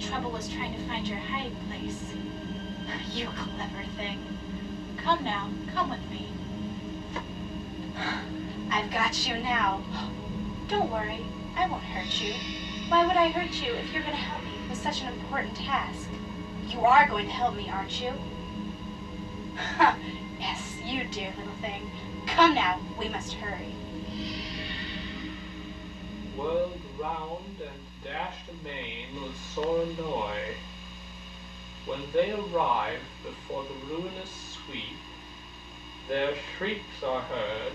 trouble was trying to find your hiding place. You clever thing. Come now, come with me. I've got you now. Don't worry, I won't hurt you. Why would I hurt you if you're going to help me with such an important task? You are going to help me, aren't you? Yes, you dear little thing. Come now, we must hurry. Whirled round and dashed amain with sore annoy. When they arrive before the ruinous sweep, their shrieks are heard,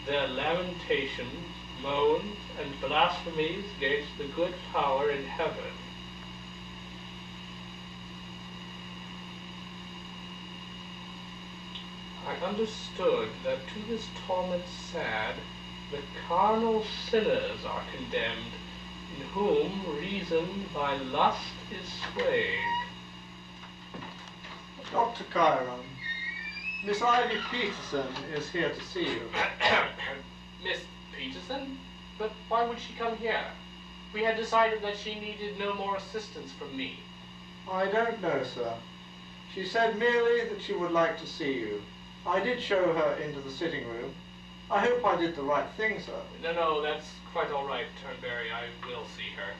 their lamentations, moans, and blasphemies gainst the good power in heaven. I understood that to this torment sad, the carnal sinners are condemned, in whom reason by lust is swayed. Dr. Chiron, Miss Ivy Peterson is here to see you. Miss Peterson? But why would she come here? We had decided that she needed no more assistance from me. I don't know, sir. She said merely that she would like to see you. I did show her into the sitting room. I hope I did the right thing, sir. No, that's quite all right, Turnberry. I will see her.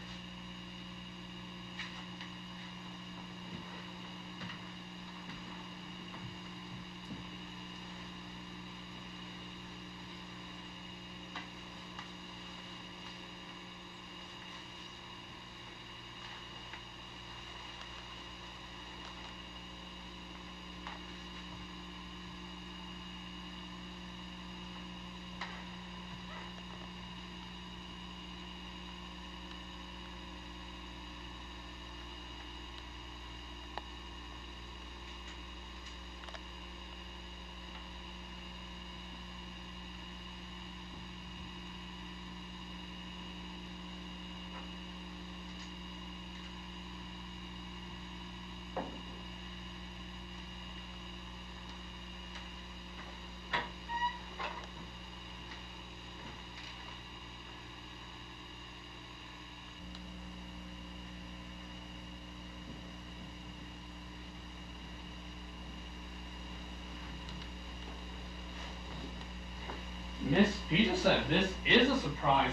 Miss Peterson, this is a surprise.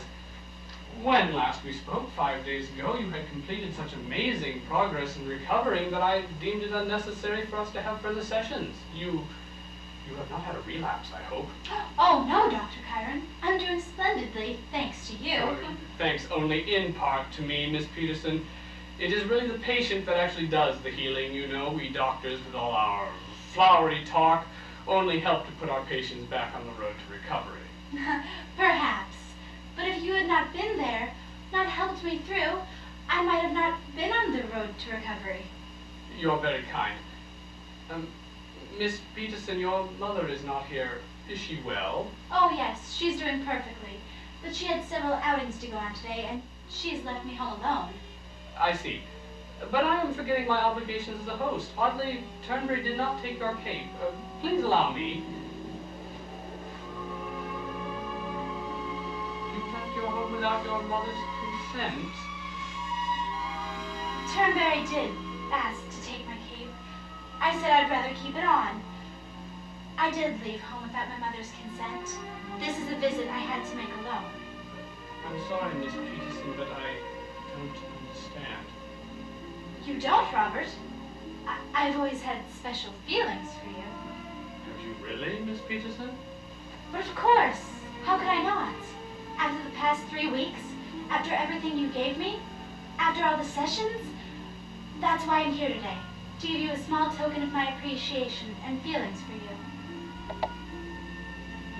When last we spoke 5 days ago, you had completed such amazing progress in recovering that I deemed it unnecessary for us to have further sessions. You have not had a relapse, I hope. Oh, no, Dr. Chiron. I'm doing splendidly, thanks to you. Thanks only in part to me, Miss Peterson. It is really the patient that actually does the healing, you know. We doctors, with all our flowery talk, only help to put our patients back on the road to recovery. Perhaps. But if you had not been there, not helped me through, I might have not been on the road to recovery. You're very kind. Miss Peterson, your mother is not here. Is she well? Oh, yes, she's doing perfectly. But she had several outings to go on today, and she's left me home alone. I see. But I am forgetting my obligations as a host. Oddly, Turnberry did not take your cape. Please allow me. You left your home without your mother's consent? Turnberry did ask to take my cape. I said I'd rather keep it on. I did leave home without my mother's consent. This is a visit I had to make alone. I'm sorry, Miss Peterson, but I don't understand. You don't, Robert? I've always had special feelings for you. Have you really, Miss Peterson? But of course. How could I not? After the past 3 weeks, after everything you gave me, after all the sessions, that's why I'm here today. To give you a small token of my appreciation and feelings for you.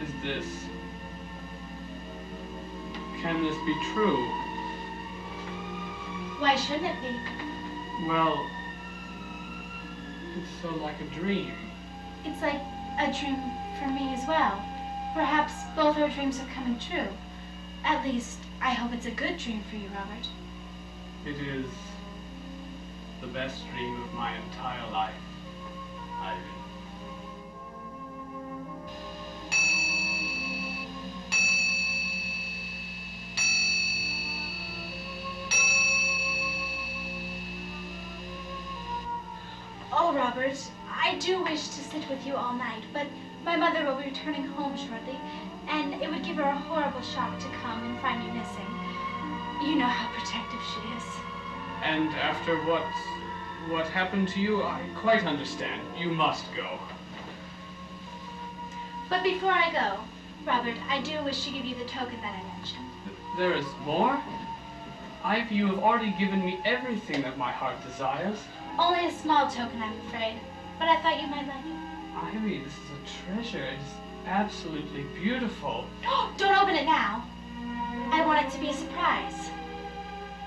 Is this... Can this be true? Why shouldn't it be? Well, it's so like a dream. It's like a dream for me as well. Perhaps both our dreams are coming true. At least, I hope it's a good dream for you, Robert. It is the best dream of my entire life, Ivy. Oh, Robert, I do wish to sit with you all night, but my mother will be returning home shortly, and it would give her a horrible shock to come and find you missing. You know how protective she is. And after what happened to you, I quite understand. You must go. But before I go, Robert, I do wish to give you the token that I mentioned. There is more? Ivy, you have already given me everything that my heart desires. Only a small token, I'm afraid, but I thought you might like it. Ivy, this is a treasure. It is absolutely beautiful. Don't open it now. I want it to be a surprise.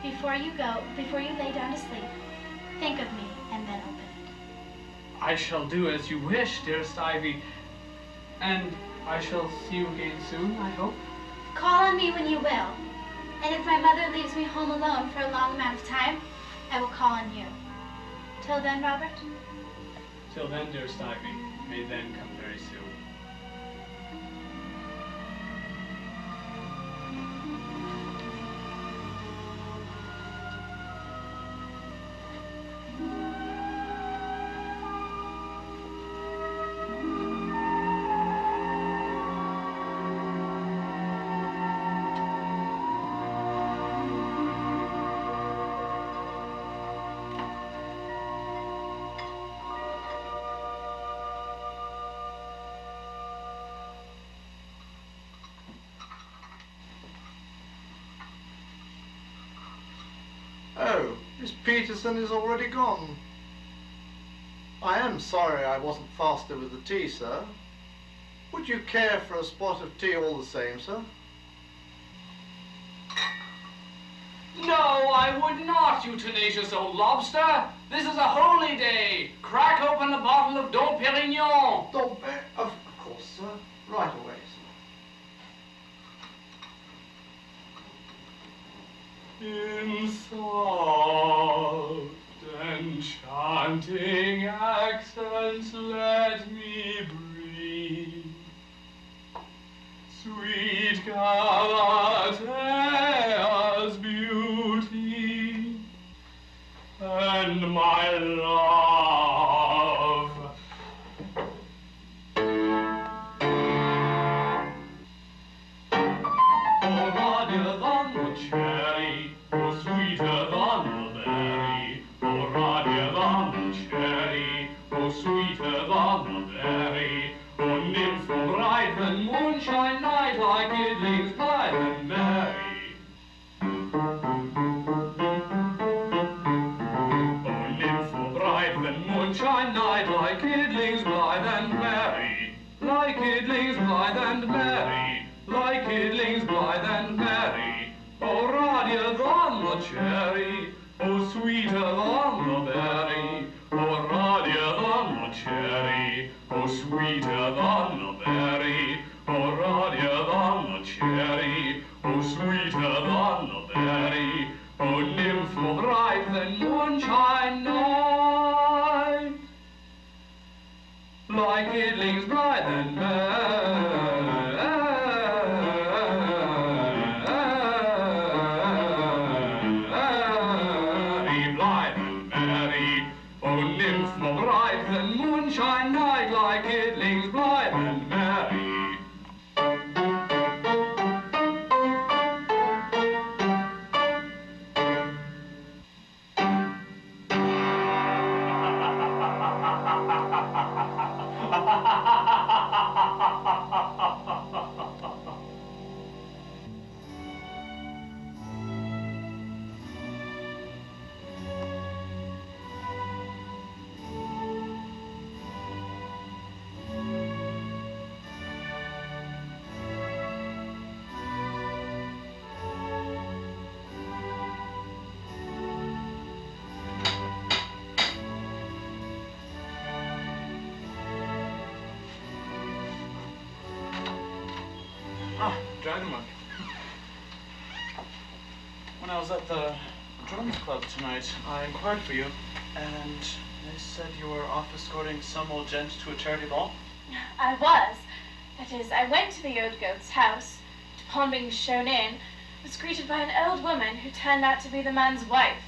Before you lay down to sleep, think of me and then open it. I shall do as you wish, dearest Ivy. And I shall see you again soon, I hope. Call on me when you will. And if my mother leaves me home alone for a long amount of time, I will call on you. Till then, Robert? Till then, dearest Ivy, may then come very soon. Oh, Miss Peterson is already gone. I am sorry I wasn't faster with the tea, sir. Would you care for a spot of tea all the same, sir? No, I would not, you tenacious old lobster. This is a holy day. Crack open a bottle of Dom Perignon. Of course, sir. Right away, sir. In soft enchanting accents let me breathe, sweet Galatea's beauty, and my love. Oh, ruddier than the cherry, oh, sweeter than the berry, oh, ruddier than the cherry, oh, sweeter than the berry, oh, nymph more bright than moonshine night, like idlings blithe and merry. Oh, nymph more bright than moonshine night, like idlings blithe and merry, like idlings blithe and merry. Like idlings blithe and merry, oh, ruddier than the cherry, oh, sweeter than the berry, oh, ruddier than the cherry, oh, sweeter than the berry, oh, ruddier than the cherry, oh, sweeter than the berry, oh, nymph more bright than moonshine night, like idlings blithe and merry. Moonshine night, like idlings blithe and merry. Dynamite. When I was at the drums club tonight, I inquired for you, and they said you were off escorting some old gent to a charity ball. I was. That is, I went to the old goat's house. Upon being shown in, was greeted by an old woman who turned out to be the man's wife.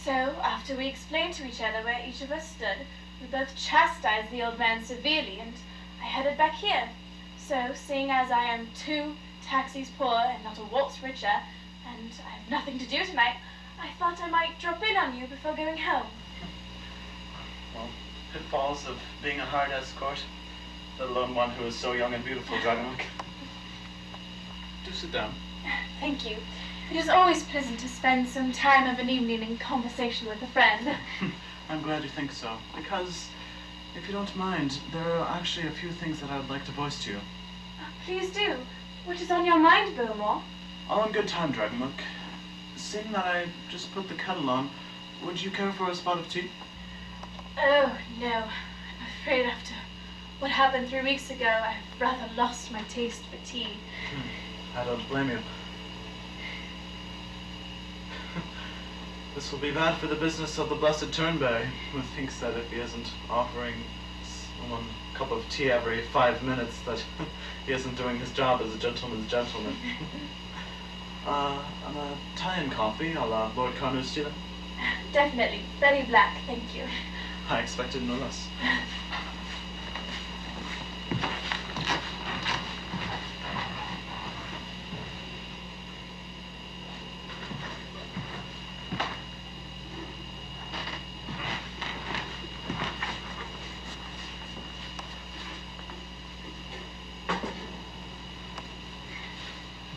So, after we explained to each other where each of us stood, We both chastised the old man severely, and I headed back here. So, seeing as I am 2 taxis poor and not a waltz richer, and I have nothing to do tonight, I thought I might drop in on you before going home. Well, pitfalls of being a hard escort, let alone one who is so young and beautiful, Dragonwook. Do sit down. Thank you. It is always pleasant to spend some time of an evening in conversation with a friend. I'm glad you think so, because, if you don't mind, there are actually a few things that I would like to voice to you. Please do. What is on your mind, Bowmore? All in good time, Dragonwook. Seeing that I just put the kettle on, would you care for a spot of tea? Oh, no. I'm afraid after what happened 3 weeks ago, I've rather lost my taste for tea. I don't blame you. This will be bad for the business of the blessed Turnberry, who thinks that if he isn't offering someone a cup of tea every 5 minutes, that he isn't doing his job as a gentleman's gentleman. An Italian coffee a la Lord Carnoustie, then? Definitely. Very black, thank you. I expected no less.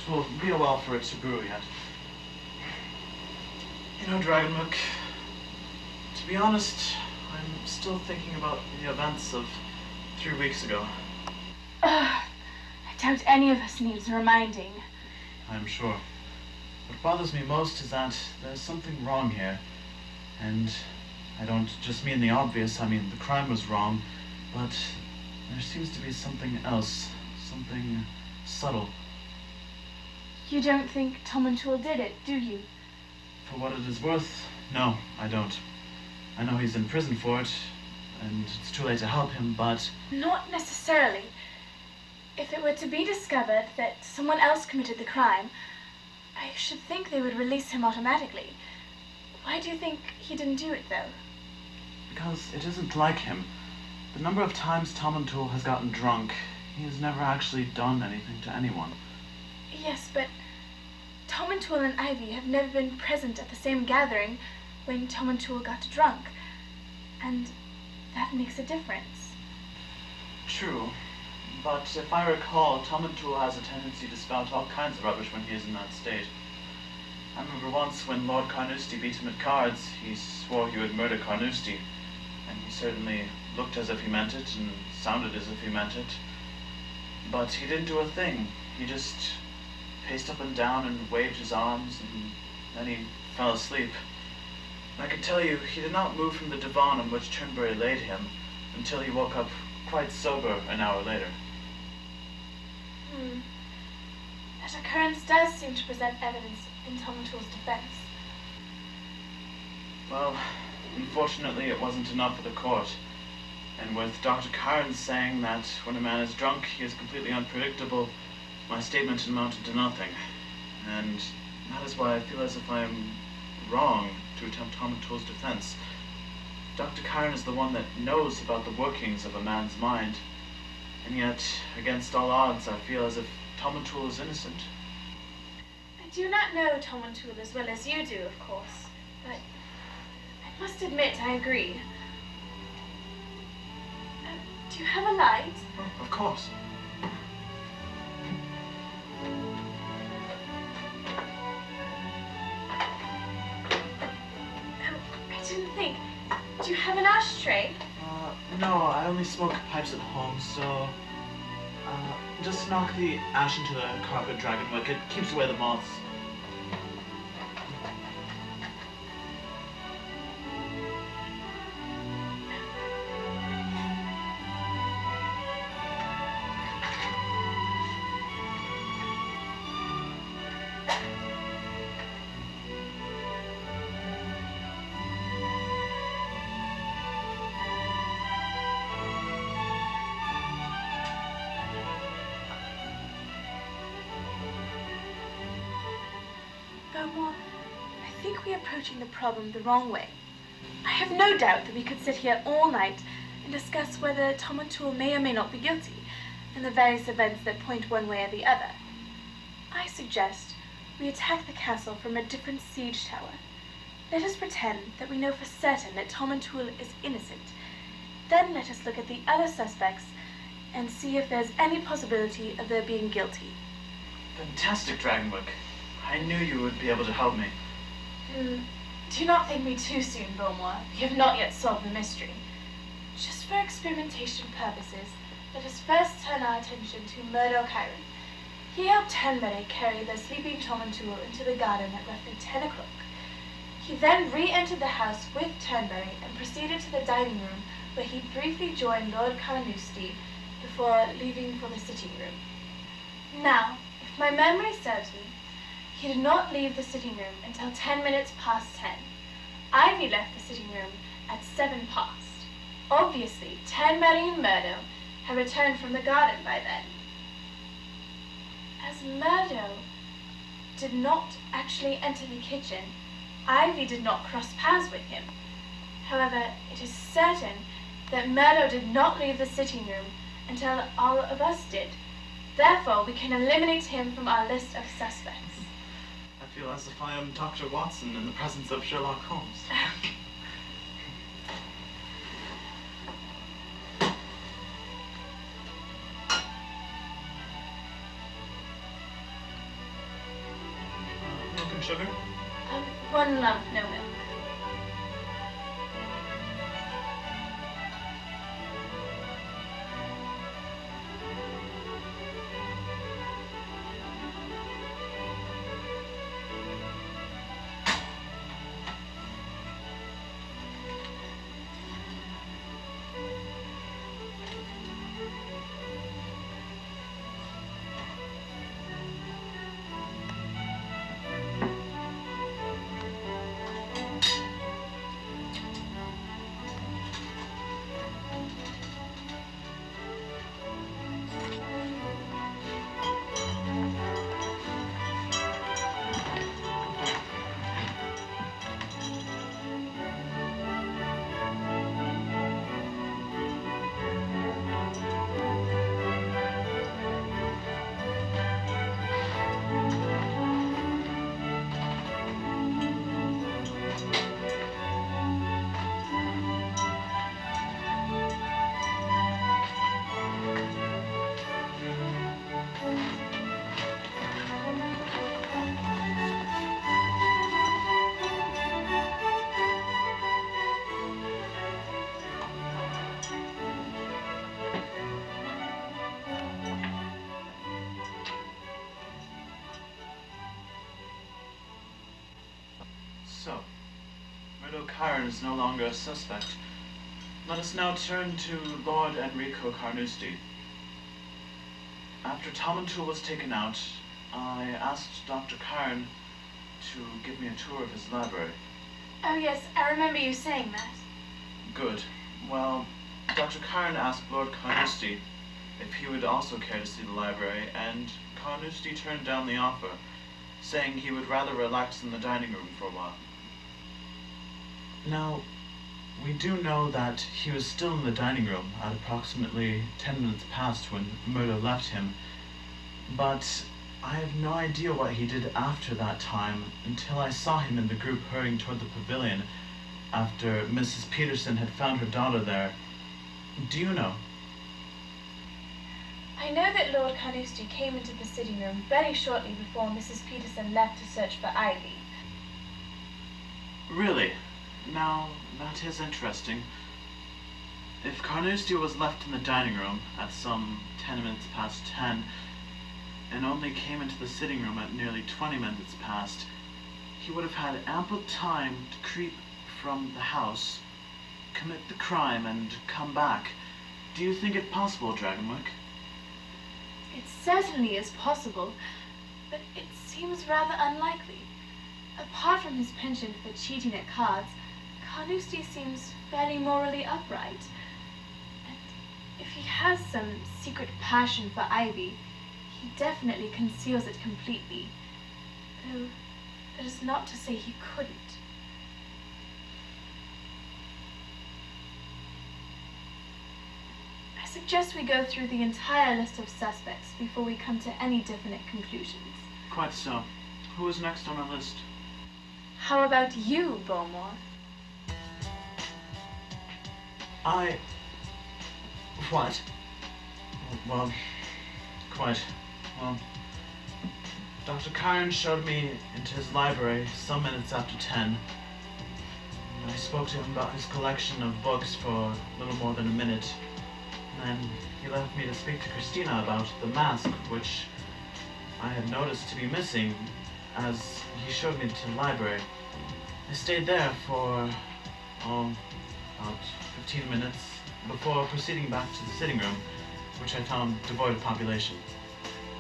It will be a while for it to brew yet. You know, Dragonwook, to be honest, I'm still thinking about the events of 3 weeks ago. I doubt any of us needs reminding. I'm sure. What bothers me most is that there's something wrong here. And I don't just mean the obvious, I mean the crime was wrong, but there seems to be something else, something subtle. You don't think Tom and Toole did it, do you? For what it is worth, no, I don't. I know he's in prison for it, and it's too late to help him, but... Not necessarily. If it were to be discovered that someone else committed the crime, I should think they would release him automatically. Why do you think he didn't do it, though? Because it isn't like him. The number of times Tom and Toole has gotten drunk, he has never actually done anything to anyone. Yes, but Tom and Toole and Ivy have never been present at the same gathering when Tom and Toole got drunk. And that makes a difference. True, but if I recall, Tom and Toole has a tendency to spout all kinds of rubbish when he is in that state. I remember once when Lord Carnoustie beat him at cards, he swore he would murder Carnoustie, and he certainly looked as if he meant it and sounded as if he meant it. But he didn't do a thing. He just paced up and down and waved his arms, and then he fell asleep. And I can tell you, he did not move from the divan on which Turnberry laid him until he woke up quite sober an hour later. That occurrence does seem to present evidence in Tom and Toole's defense. Well, unfortunately it wasn't enough for the court. And with Dr. Cairns saying that when a man is drunk he is completely unpredictable, my statement amounted to nothing. And that is why I feel as if I am wrong to attempt Tom and Toole's defense. Dr. Cairns is the one that knows about the workings of a man's mind. And yet, against all odds, I feel as if Tom and Toole is innocent. I do not know Tom and Toole as well as you do, of course, but I must admit I agree. Do you have a light? Oh, of course. I didn't think. Do you have an ashtray? No, I only smoke pipes at home, so... just knock the ash into the carpet, Dragonwook. It keeps away the moths. Belmore, I think we're approaching the problem the wrong way. I have no doubt that we could sit here all night and discuss whether Tom O'Toole may or may not be guilty, and the various events that point one way or the other. I suggest we attack the castle from a different siege tower. Let us pretend that we know for certain that Tom O'Toole is innocent. Then let us look at the other suspects and see if there's any possibility of their being guilty. Fantastic, Dragonwick. I knew you would be able to help me. Do not think me too soon, Beaumont. We have not yet solved the mystery. Just for experimentation purposes, let us first turn our attention to Murdo Chiron. He helped Turnberry carry the sleeping Tom O'Toole into the garden at roughly 10 o'clock. He then re-entered the house with Turnberry and proceeded to the dining room, where he briefly joined Lord Carnoustie before leaving for the sitting room. Now, if my memory serves me, he did not leave the sitting room until 10 minutes past 10. Ivy left the sitting room at 7 past. Obviously, Turnberry and Murdo had returned from the garden by then. As Murdo did not actually enter the kitchen, Ivy did not cross paths with him. However, it is certain that Murdo did not leave the sitting room until all of us did. Therefore, we can eliminate him from our list of suspects. I feel as if I am Dr. Watson in the presence of Sherlock Holmes. Milk and sugar? 1 lump, no milk. So, Murdo Chiron is no longer a suspect. Let us now turn to Lord Enrico Carnoustie. After Tom O'Toole was taken out, I asked Dr. Chiron to give me a tour of his library. Oh yes, I remember you saying that. Good. Well, Dr. Chiron asked Lord Carnoustie if he would also care to see the library, and Carnoustie turned down the offer, saying he would rather relax in the dining room for a while. Now, we do know that he was still in the dining room at approximately 10 minutes past when Murdo left him, but I have no idea what he did after that time until I saw him in the group hurrying toward the pavilion after Mrs. Peterson had found her daughter there. Do you know? I know that Lord Carnoustie came into the sitting room very shortly before Mrs. Peterson left to search for Ivy. Really? Now, that is interesting. If Carnoustie was left in the dining room at some 10 minutes past 10, and only came into the sitting room at nearly 20 minutes past, he would have had ample time to creep from the house, commit the crime, and come back. Do you think it possible, Dragonwick? It certainly is possible, but it seems rather unlikely. Apart from his penchant for cheating at cards, Carnoustie seems fairly morally upright. And if he has some secret passion for Ivy, he definitely conceals it completely. Though that is not to say he couldn't. suggest we go through the entire list of suspects before we come to any definite conclusions. Quite so. Who is next on our list? How about you, Beaumont? What? Well, quite. Well, Dr. Karen showed me into his library some minutes after 10. I spoke to him about his collection of books for a little more than a minute. And then he left me to speak to Christina about the mask, which I had noticed to be missing as he showed me to the library. I stayed there for, about 15 minutes before proceeding back to the sitting room, which I found devoid of population.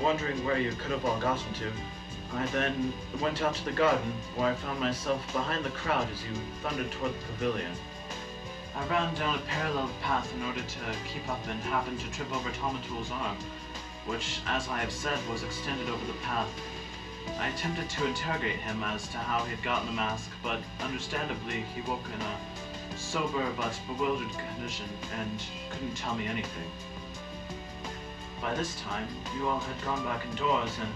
Wondering where you could have all gotten to, I then went out to the garden, where I found myself behind the crowd as you thundered toward the pavilion. I ran down a parallel path in order to keep up and happened to trip over Tom O'Toole's arm, which, as I have said, was extended over the path. I attempted to interrogate him as to how he had gotten the mask, but understandably he woke in a sober but bewildered condition and couldn't tell me anything. By this time, you all had gone back indoors and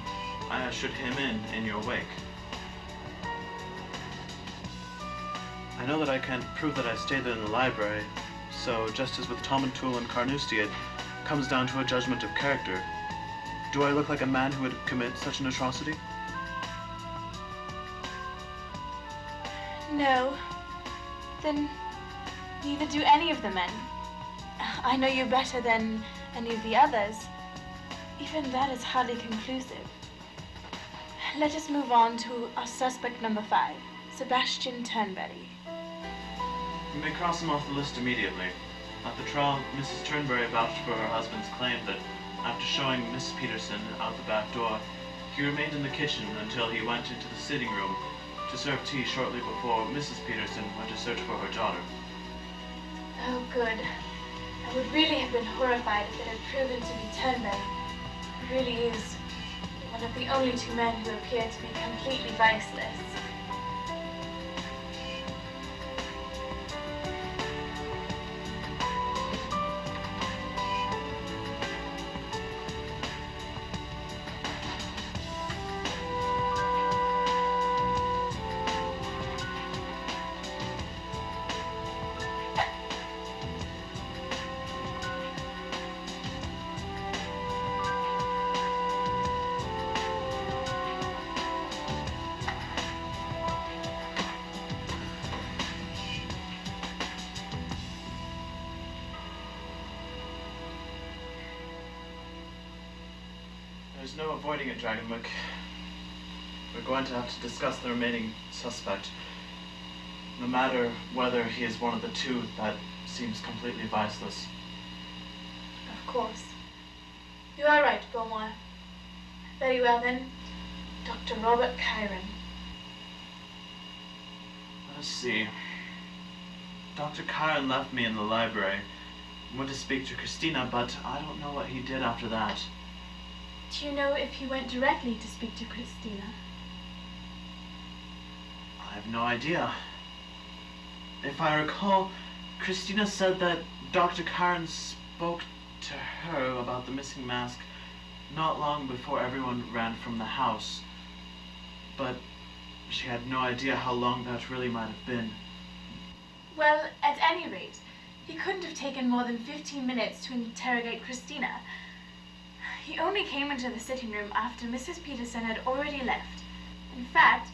I ushered him in your wake. I know that I can't prove that I stayed there in the library, so just as with Tom O'Toole and Carnoustie, it comes down to a judgment of character. Do I look like a man who would commit such an atrocity? No. Then neither do any of the men. I know you better than any of the others. Even that is hardly conclusive. Let us move on to our suspect number 5, Sebastian Turnberry. You may cross him off the list immediately. At the trial, Mrs. Turnberry vouched for her husband's claim that after showing Mrs. Peterson out the back door, he remained in the kitchen until he went into the sitting room to serve tea shortly before Mrs. Peterson went to search for her daughter. Oh, good. I would really have been horrified if it had proven to be Turnberry. He really is one of the only 2 men who appear to be completely viceless. There's no avoiding it, Dragonwick. We're going to have to discuss the remaining suspect, no matter whether he is one of the 2 that seems completely viceless. Of course. You are right, Beaumont. Very well then, Dr. Robert Chiron. Let us see. Dr. Chiron left me in the library and went to speak to Christina, but I don't know what he did after that. Do you know if he went directly to speak to Christina? I have no idea. If I recall, Christina said that Dr. Chiron spoke to her about the missing mask not long before everyone ran from the house. But she had no idea how long that really might have been. Well, at any rate, he couldn't have taken more than 15 minutes to interrogate Christina. He only came into the sitting room after Mrs. Peterson had already left. In fact,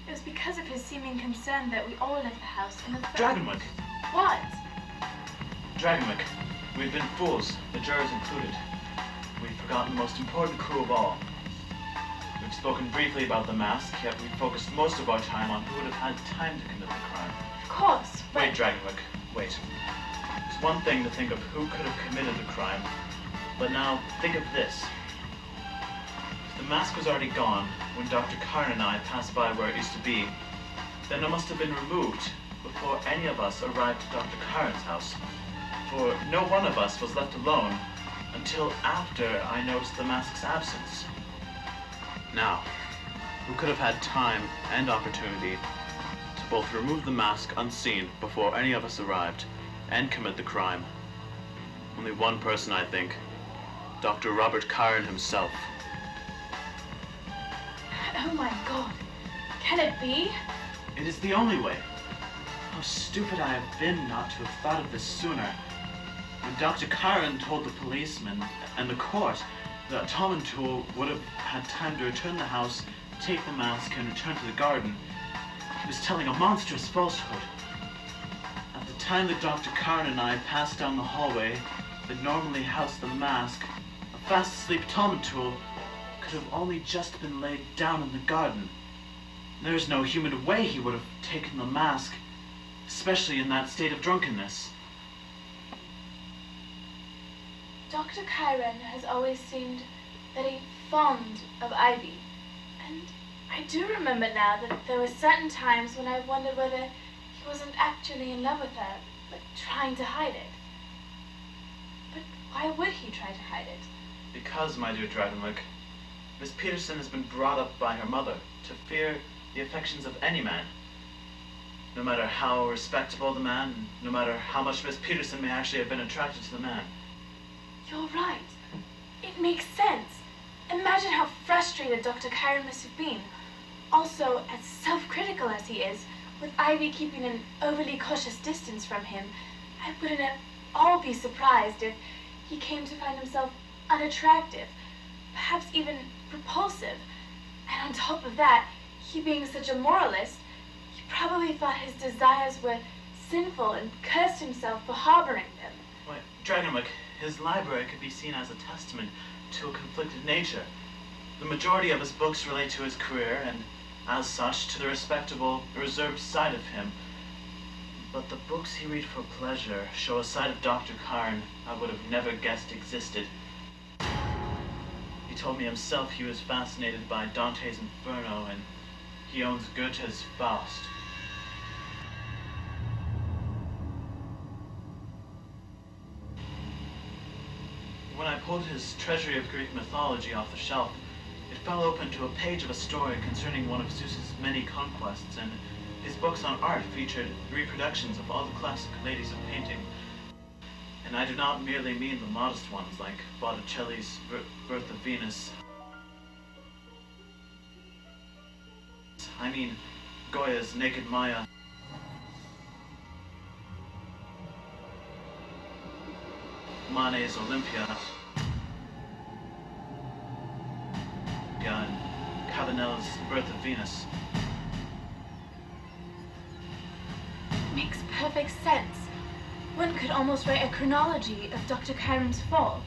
it was because of his seeming concern that we all left the house in the first... Dragonwick! What? Dragonwick, we've been fools, the jurors included. We've forgotten the most important clue of all. We've spoken briefly about the mask, yet we've focused most of our time on who would have had time to commit the crime. Of course, but... Wait, Dragonwick, wait. It's one thing to think of who could have committed the crime, but now think of this. If the mask was already gone when Dr. Chiron and I passed by where it used to be, then it must have been removed before any of us arrived at Dr. Chiron's house. For no one of us was left alone until after I noticed the mask's absence. Now, who could have had time and opportunity to both remove the mask unseen before any of us arrived and commit the crime? Only one person, I think. Dr. Robert Cairn himself. Oh my God. Can it be? It is the only way. How stupid I have been not to have thought of this sooner. When Dr. Cairn told the policeman and the court that Tom and Toole would have had time to return the house, take the mask, and return to the garden, he was telling a monstrous falsehood. At the time that Dr. Cairn and I passed down the hallway that normally housed the mask, a fast asleep Tom and Toole could have only just been laid down in the garden. There is no human way he would have taken the mask, especially in that state of drunkenness. Dr. Cairn has always seemed very fond of Ivy, and I do remember now that there were certain times when I wondered whether he wasn't actually in love with her, but trying to hide it. But why would he try to hide it? Because, my dear Dragonwick, Miss Peterson has been brought up by her mother to fear the affections of any man. No matter how respectable the man, no matter how much Miss Peterson may actually have been attracted to the man. You're right. It makes sense. Imagine how frustrated Dr. Cairn must have been. Also, as self-critical as he is, with Ivy keeping an overly cautious distance from him, I wouldn't at all be surprised if he came to find himself unattractive, perhaps even repulsive. And on top of that, he being such a moralist, he probably thought his desires were sinful and cursed himself for harboring them. Why, Dragonwick, his library could be seen as a testament to a conflicted nature. The majority of his books relate to his career, and as such, to the respectable, reserved side of him. But the books he read for pleasure show a side of Dr. Cairn I would have never guessed existed. He told me himself he was fascinated by Dante's Inferno, and he owns Goethe's Faust. When I pulled his Treasury of Greek Mythology off the shelf, it fell open to a page of a story concerning one of Zeus's many conquests, and his books on art featured reproductions of all the classic ladies of painting. And I do not merely mean the modest ones like Botticelli's Birth of Venus. I mean Goya's Naked Maya, Manet's Olympia, and Cabanel's Birth of Venus. Makes perfect sense. One could almost write a chronology of Dr. Cairn's fall.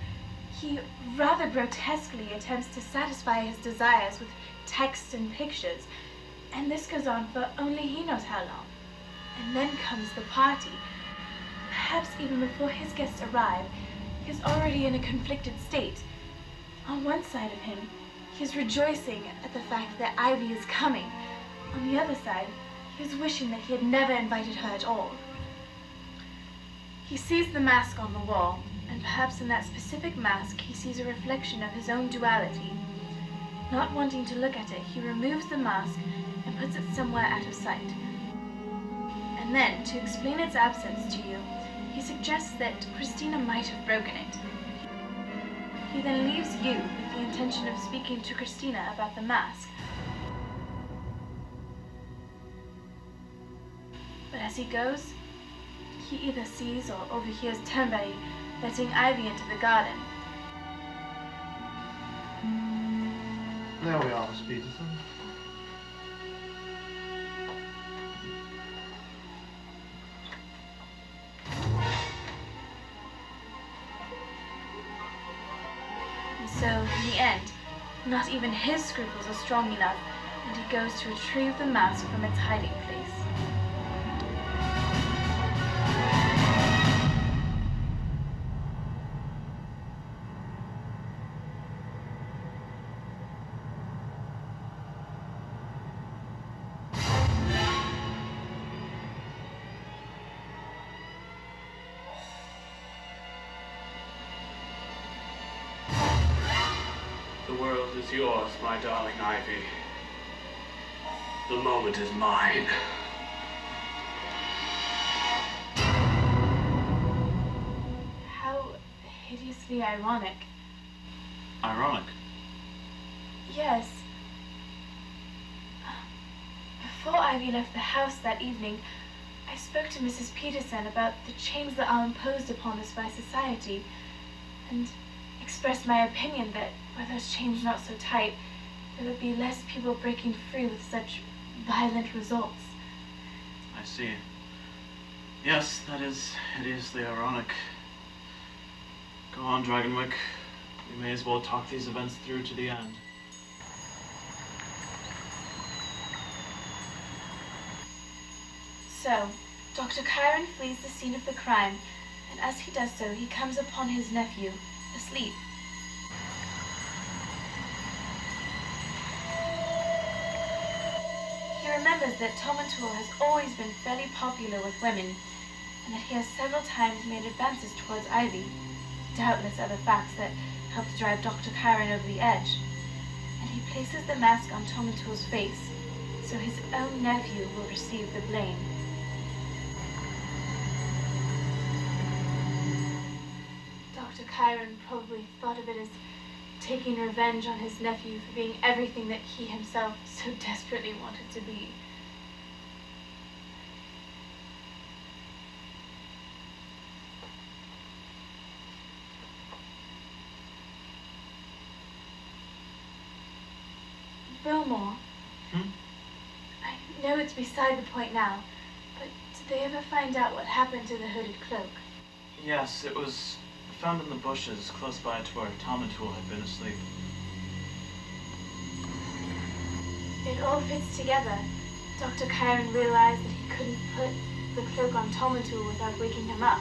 He rather grotesquely attempts to satisfy his desires with texts and pictures, and this goes on for only he knows how long. And then comes the party. Perhaps even before his guests arrive, he is already in a conflicted state. On one side of him, he is rejoicing at the fact that Ivy is coming. On the other side, he is wishing that he had never invited her at all. He sees the mask on the wall, and perhaps in that specific mask he sees a reflection of his own duality. Not wanting to look at it, he removes the mask and puts it somewhere out of sight. And then, to explain its absence to you, he suggests that Christina might have broken it. He then leaves you with the intention of speaking to Christina about the mask. But as he goes, he either sees or overhears Turnberry letting Ivy into the garden. There we are, Miss Peterson. And so, in the end, not even his scruples are strong enough, and he goes to retrieve the mask from its hiding place. The world is yours, my darling Ivy. The moment is mine. How immensely ironic. Ironic? Yes. Before Ivy left the house that evening, I spoke to Mrs. Peterson about the chains that are imposed upon us by society, and expressed my opinion that were those chains not so tight, there would be less people breaking free with such violent results. I see. Yes, that is hideously ironic. Go on, Dragonwyck. We may as well talk these events through to the end. So, Dr. Chiron flees the scene of the crime, and as he does so, he comes upon his nephew, asleep. He remembers that Tom O'Toole has always been fairly popular with women, and that he has several times made advances towards Ivy, doubtless other facts that helped drive Dr. Chiron over the edge. And he places the mask on Tom O'Toole's face, so his own nephew will receive the blame. Dr. Chiron probably thought of it as taking revenge on his nephew for being everything that he himself so desperately wanted to be. Billmore. I know it's beside the point now, but did they ever find out what happened to the hooded cloak? Yes, it was found in the bushes close by to where Tom O'Toole had been asleep. It all fits together. Dr. Chiron realized that he couldn't put the cloak on Tom O'Toole without waking him up.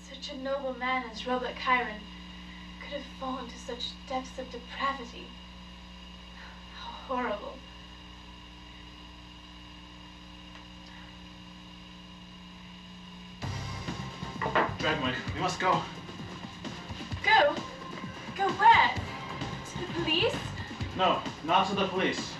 Such a noble man as Robert Chiron could have fallen to such depths of depravity. How horrible. Dragonwyck, we must go. Go? Go where? To the police? No, not to the police.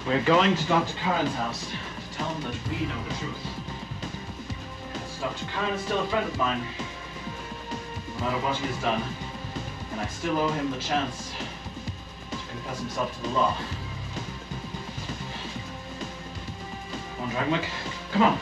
We're going to Dr. Chiron's house to tell him that we know the truth. Because Dr. Chiron is still a friend of mine, no matter what he has done, and I still owe him the chance to confess himself to the law. Come on, Dragonwyck, come on.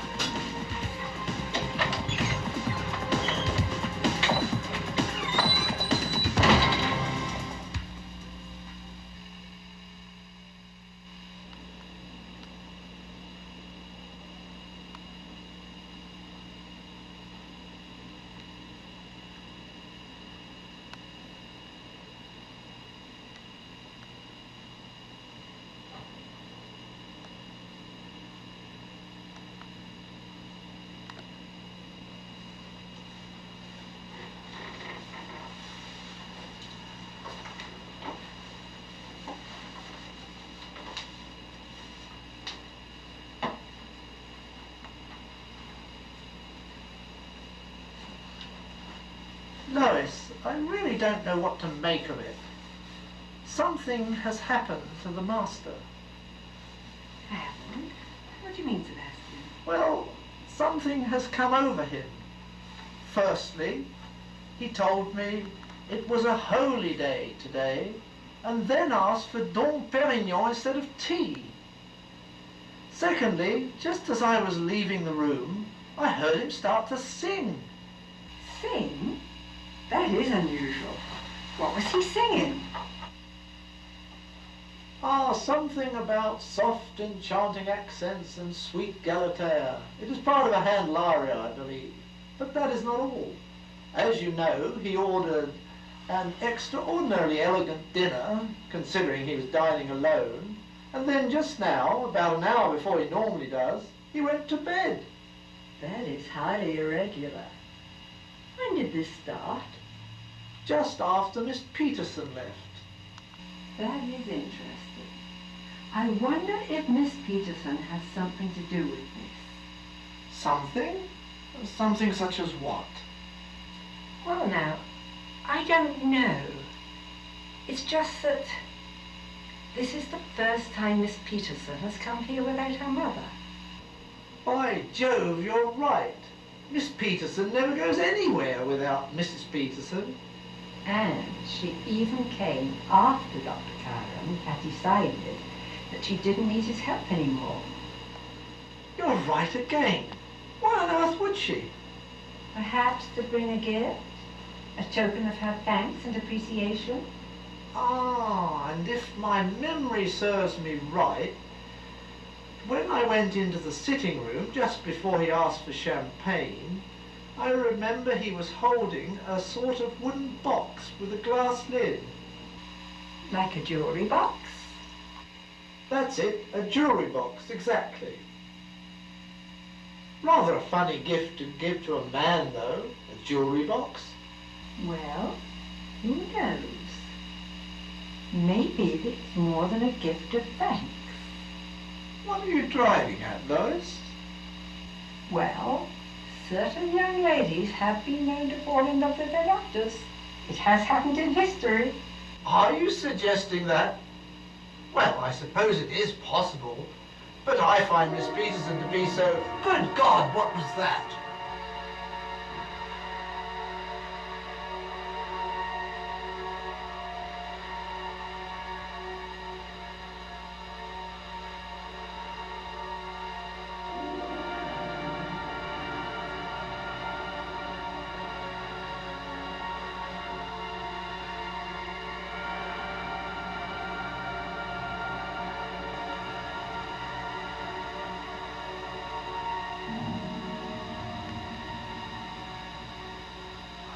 Lois, I really don't know what to make of it. Something has happened to the master. Happened? What do you mean, Sebastian? Well, something has come over him. Firstly, he told me it was a holy day today, and then asked for Dom Perignon instead of tea. Secondly, just as I was leaving the room, I heard him start to sing. Sing? That is unusual. What was he singing? Something about soft enchanting accents and sweet Galatea. It is part of a hand aria, I believe. But that is not all. As you know, he ordered an extraordinarily elegant dinner, considering he was dining alone, and then just now, about an hour before he normally does, he went to bed. That is highly irregular. When did this start? Just after Miss Peterson left. That is interesting. I wonder if Miss Peterson has something to do with this. Something? Something such as what? Well, now, I don't know. It's just that this is the first time Miss Peterson has come here without her mother. By Jove, you're right. Miss Peterson never goes anywhere without Mrs. Peterson. And she even came after Dr. Caron had decided that she didn't need his help anymore. You're right again. Why on earth would she? Perhaps to bring a gift, a token of her thanks and appreciation. Ah, and if my memory serves me right, when I went into the sitting room just before he asked for champagne, I remember he was holding a sort of wooden box with a glass lid. Like a jewelry box. That's it, a jewelry box, exactly. Rather a funny gift to give to a man, though, a jewelry box. Well, who knows? Maybe it's more than a gift of thanks. What are you driving at, Lois? Well, certain young ladies have been known to fall in love with their doctors. It has happened in history. Are you suggesting that? Well, I suppose it is possible, but I find Miss Peterson to be so... Good God, what was that?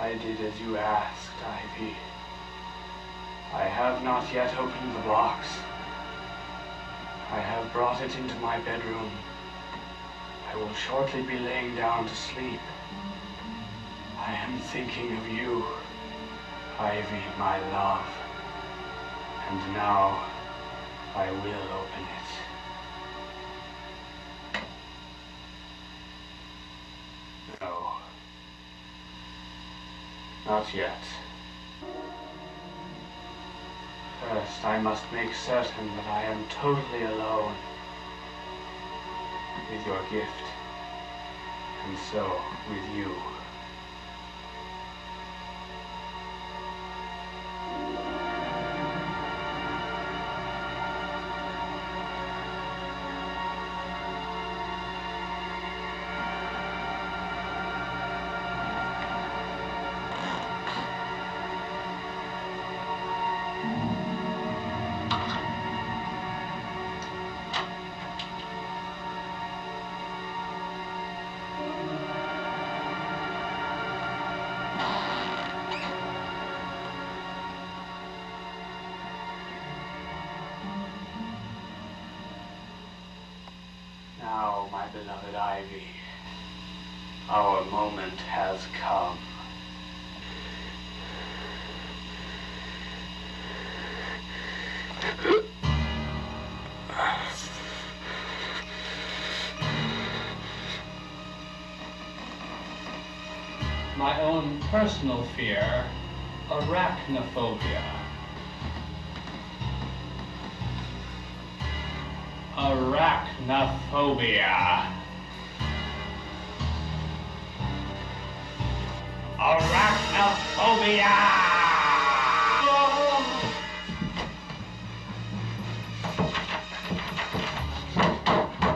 I did as you asked, Ivy. I have not yet opened the box. I have brought it into my bedroom. I will shortly be laying down to sleep. I am thinking of you, Ivy, my love. And now I will open it. No. Not yet. First, I must make certain that I am totally alone with your gift, and so with you. Now, my beloved Ivy, our moment has come. My own personal fear, arachnophobia. Arachnophobia. Arachnophobia!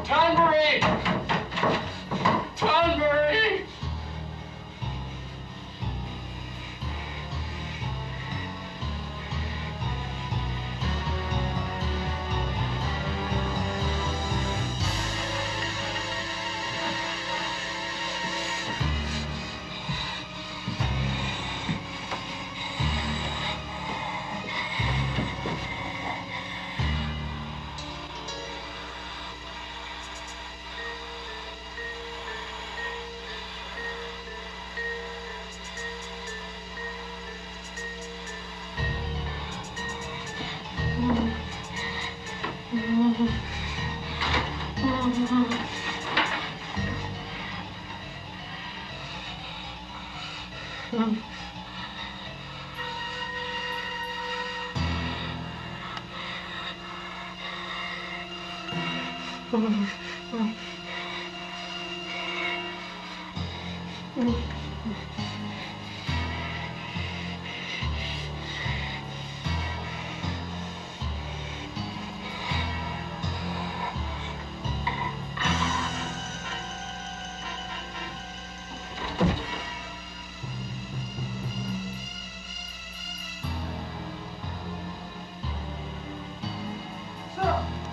Tunbury! Tunbury!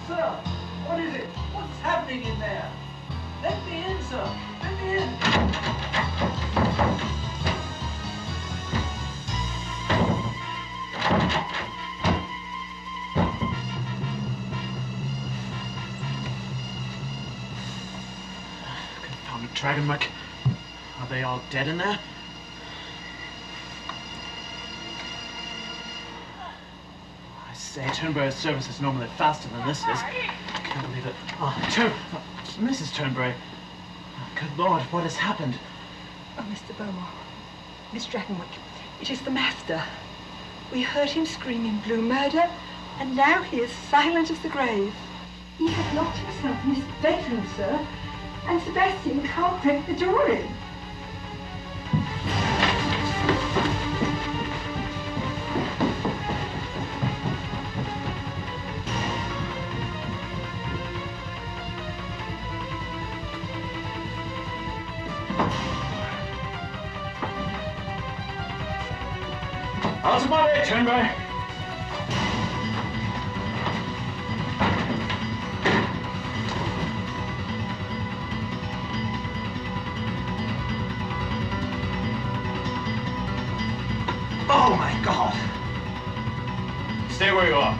Sir, what is it? What's happening in there? Let me in, sir. Let me in. Confounded dragon wreck. Are they all dead in there? I say, Turnberry's service is normally faster than this is. I can't believe it. Mrs. Turnberry. Good Lord, what has happened? Oh, Mr. Beaumont, Miss Dragonwick, it is the master. We heard him scream in blue murder, and now he is silent as the grave. He has locked himself in his bedroom, sir, and Sebastian can't break the door in. How's about it, Turnberry? Oh, my God. Stay where you are.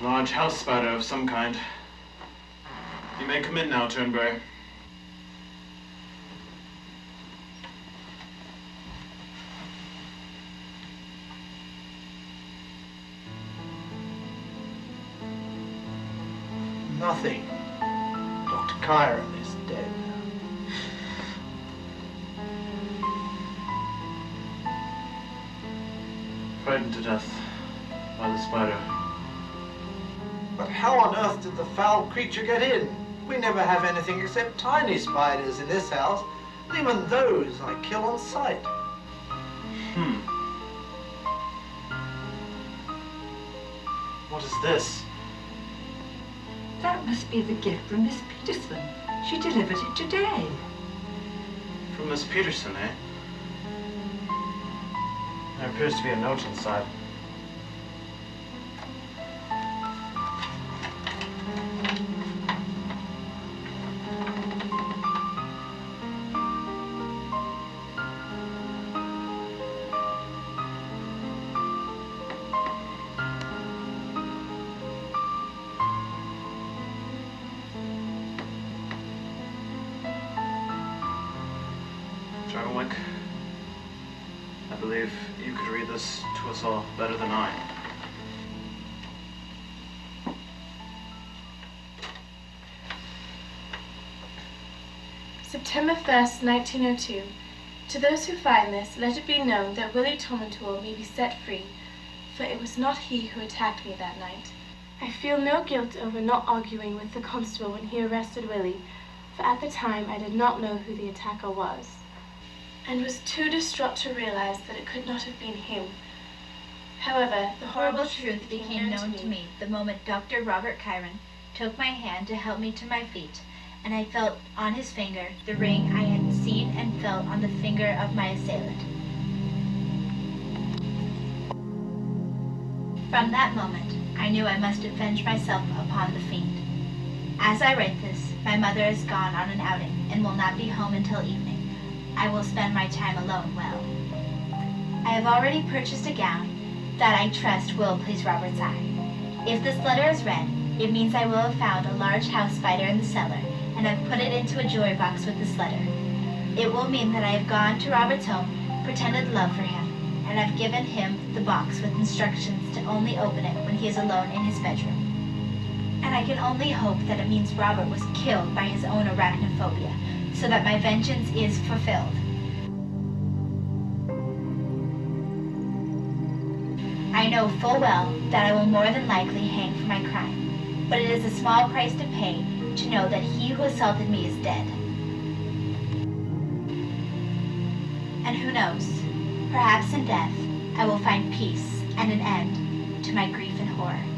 Large house spider of some kind. You may come in now, Turnberry. Nothing. Dr. Chiron is dead. Frightened to death by the spider. But how on earth did the foul creature get in? We never have anything except tiny spiders in this house. And even those I kill on sight. What is this? That must be the gift from Miss Peterson. She delivered it today. From Miss Peterson, eh? There appears to be a note inside. Dragonwick, I believe you could read this to us all better than I. September 1st, 1902. To those who find this, let it be known that Willie Tomentour may be set free, for it was not he who attacked me that night. I feel no guilt over not arguing with the constable when he arrested Willie, for at the time I did not know who the attacker was, and was too distraught to realize that it could not have been him. However, the Horrible truth became known to me the moment Dr. Robert Chiron took my hand to help me to my feet, and I felt on his finger the ring I had seen and felt on the finger of my assailant. From that moment, I knew I must avenge myself upon the fiend. As I write this, my mother is gone on an outing and will not be home until evening. I will spend my time alone well. I have already purchased a gown that I trust will please Robert's eye. If this letter is read, it means I will have found a large house spider in the cellar and have put it into a jewelry box with this letter. It will mean that I have gone to Robert's home, pretended love for him, and have given him the box with instructions to only open it when he is alone in his bedroom. And I can only hope that it means Robert was killed by his own arachnophobia, so that my vengeance is fulfilled. I know full well that I will more than likely hang for my crime, but it is a small price to pay to know that he who assaulted me is dead. And who knows, perhaps in death I will find peace and an end to my grief and horror.